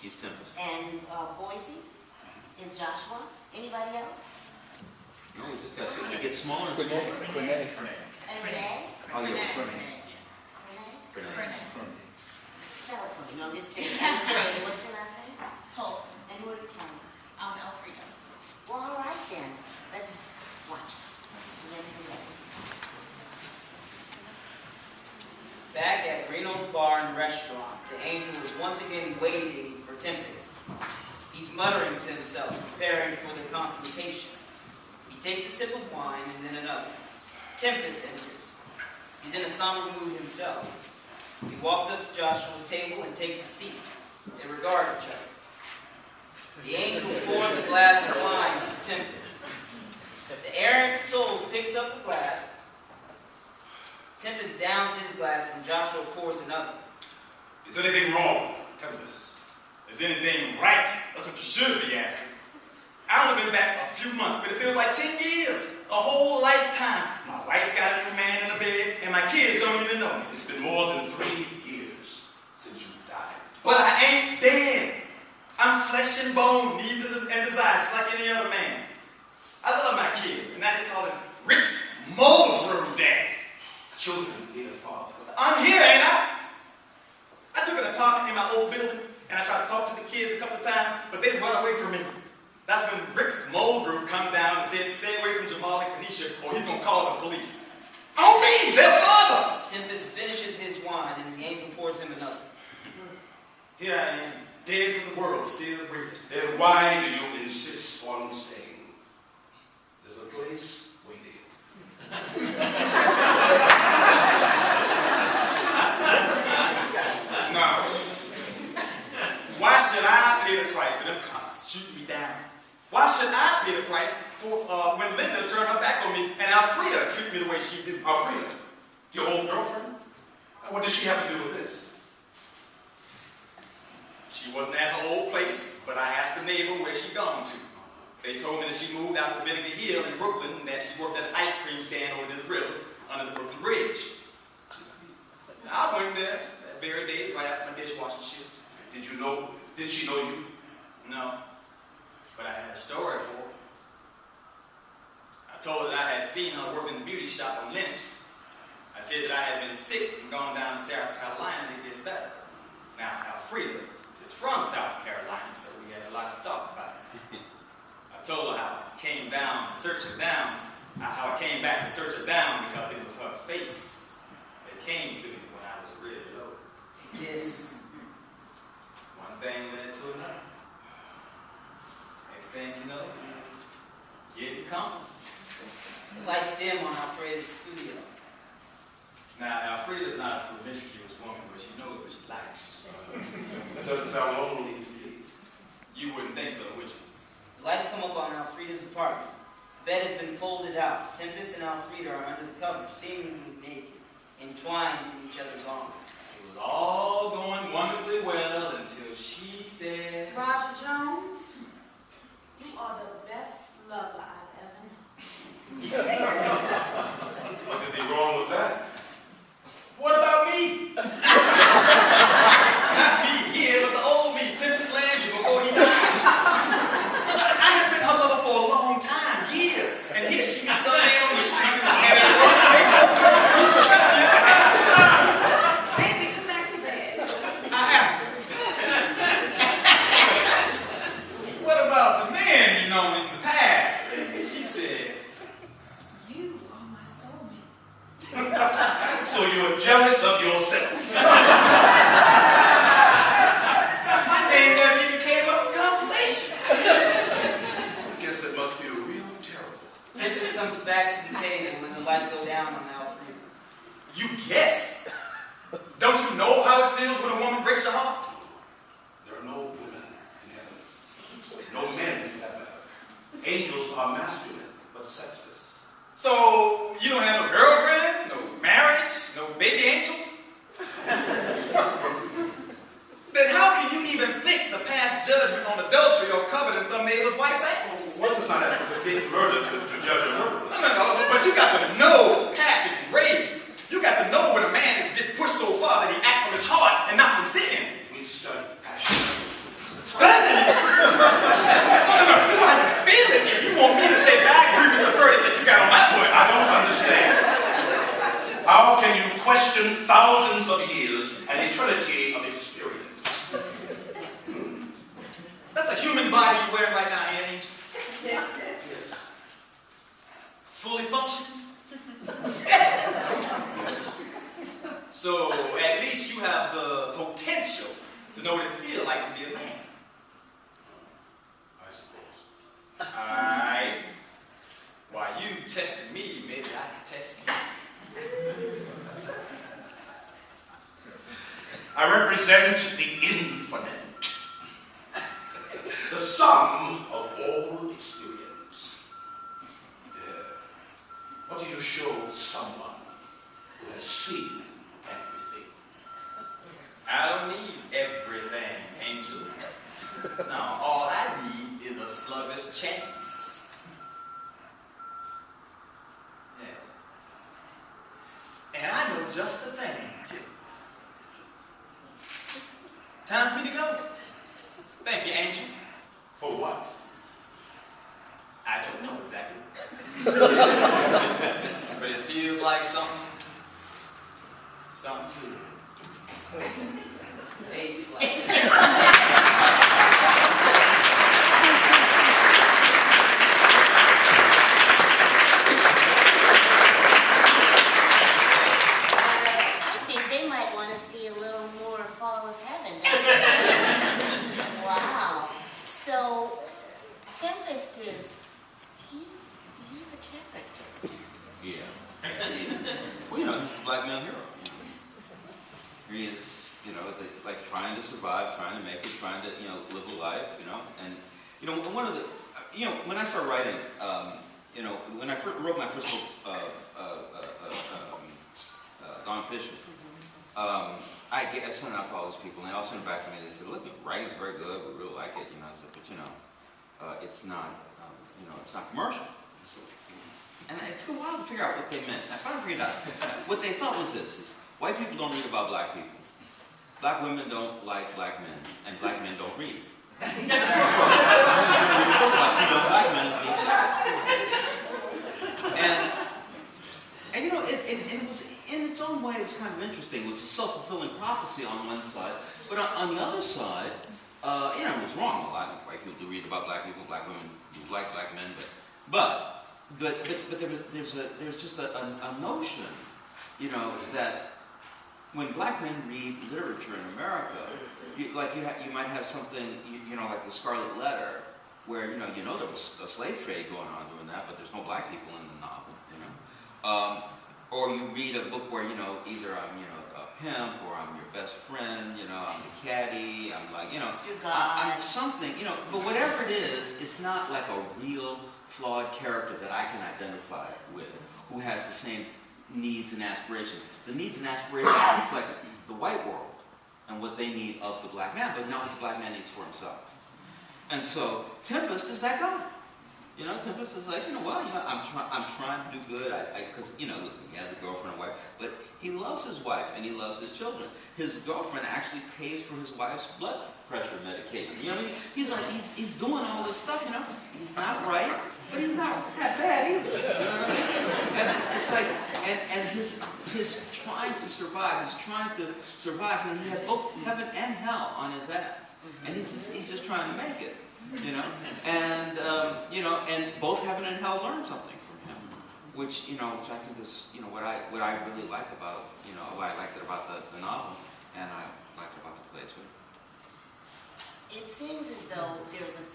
He's Tempest. And Boise is Joshua. Anybody else? No, we just got to get smaller and smaller. And Renee? Oh, yeah, Renee? Spell it for me. No, I'm just kidding. And Renee, what's your last name? Tolson. And who are you from? Elfrida. Well, all right then. Let's watch it. Back at Reno's bar and restaurant, the angel was once again waiting for Tempest. He's muttering to himself, preparing for the confrontation. He takes a sip of wine and then another. Tempest enters. He's in a somber mood himself. He walks up to Joshua's table and takes a seat. They regard each other. The angel pours a glass of wine for Tempest. The errant soul picks up the glass. Tempest downs his glass and Joshua pours another. Is anything wrong, Tempest? Is anything right? That's what you should be asking. I've only been back a few months, but it feels like 10 years. A whole lifetime. My wife got a new man in the bed, and my kids don't even know me. It's been more than 3 years since you died. But I ain't dead. I'm flesh and bone, needs and desires, just like any other man. I love my kids, and now they call him Rick's Moldrew Daddy. Children need a father. I'm here, ain't I? I took an apartment in my old building, and I tried to talk to the kids a couple of times, but they run away from me. That's when Rick's Mold Group come down and said, stay away from Jamal and Kanisha, or he's going to call the police. On me, their father! Tempest finishes his wine and the angel pours him another. Here I am, dead to the world, still breathing. Then why do you insist on staying? There's a place waiting. No. Why should I pay the price for them cops shooting me down? Why should I pay the price for when Linda turned her back on me and Alfreda treat me the way she do? Alfreda, your old girlfriend? What does she have to do with this? She wasn't at her old place, but I asked the neighbor where she'd gone to. They told me that she moved out to Vinegar Hill in Brooklyn and that she worked at an ice cream stand over near the river under the Brooklyn Bridge. Now, I went there that very day right after my dishwashing shift. Did she know you? No, but I had a story for her. I told her that I had seen her working in the beauty shop on Lennox. I said that I had been sick and gone down to South Carolina to get better. Now, Alfreda is from South Carolina, so we had a lot to talk about. I told her how I came down to search her down, how I came back to search her down because it was her face that came to me when I was really low. Kiss. One thing led to another. Next thing you know is getting comfortable. The lights dim on Alfreda's studio. Now, Alfreda's not a promiscuous woman, but she knows what she likes. That doesn't sound lonely to me. You wouldn't think so, would you? The lights come up on Alfreda's apartment. The bed has been folded out. Tempest and Alfreda are under the covers, seemingly naked, entwined in each other's arms. It was all going wonderfully well until she said... Roger Jones, you are the best lover I've ever known. What could be wrong with that? What about me? Not me here, but the old me, Tempest Landry, before he died. I had been her lover for a long time, years, and here she meets some man on the street and it was he's the best she ever had. Baby, come back to bed. I asked her, what about the man you known in the past? And she said, You are my soulmate. So you're jealous of yourself. my name never even came up in conversation. I guess that must feel real terrible. Tempest comes back to the table and the lights go down on Alfreda. You guess? Don't you know how it feels when a woman breaks your heart? There are no women in heaven. No men, for that matter. Angels are masculine, but sexless. So, you don't have no girlfriends, no marriage, no baby angels? Then how can you even think to pass judgment on adultery or coveting some neighbor's wife's ass? One does not have to commit murder to judge a murderer. No, but you got to know passion and rage. You got to know when a man gets pushed so far that he acts from his heart and not from sin. We study passion. an eternity of experience. That's a human body you're wearing right now, ain't it, Angel? Yes. Fully functioning? Yes. So at least you have the potential to know what it feels like to be a man. I suppose. Alright. While you tested me, maybe I can test you. I represent the infinite, the sum of all experience. What do you show someone who has seen everything? I don't need everything, Angel. No, all I need is a sluggish chance. And I know just the thing, too. Time for me to go. Thank you, Angel. For what? I don't know exactly. But it feels like something good. Hey, too loud. I think they might want to see a little more Fall of Heaven, don't they? Wow. So, Tempest he's a character. Yeah. Well, you know, he's the black male hero. He is, like trying to survive, trying to make it, trying to, live a life, and, one of the, when I started writing, when I wrote my first book, Gone Fishing, I sent it out to all those people, and they all sent it back to me. They said, "Look, writing's very good. We really like it." I said, "But it's not, it's not commercial." And it took a while to figure out what they meant. I finally figured out. What they thought was this: is white people don't read about black people. Black women don't like black men, and black men don't read. Black men and it was, in its own way, it was kind of interesting. It was a self-fulfilling prophecy on one side, but on the other side, it was wrong. A lot of white people do read about black people. Black women do like black men, but there's just a notion, that when black men read literature in America, you might have something, like the Scarlet Letter, where there was a slave trade going on during that, but there's no black people in the novel, or you read a book where either I'm a pimp, or I'm your best friend, I'm the caddy, I'm like I'm something, but whatever it is, it's not like a real flawed character that I can identify with, who has the same needs and aspirations. The needs and aspirations reflect the white world and what they need of the black man, but not what the black man needs for himself. And so Tempest is that guy. Tempest is like, I'm trying to do good. Because listen, he has a girlfriend and wife, but he loves his wife and he loves his children. His girlfriend actually pays for his wife's blood pressure medication. He's like, he's doing all this stuff. He's not right, but he's not that bad either. And it's like, and his trying to survive. He's trying to survive, and he has both heaven and hell on his ass, and he's just trying to make it. And both heaven and hell learn something from him, which I think is what I really like about why I liked it about the novel, and I liked it about the play too. It seems as though there's a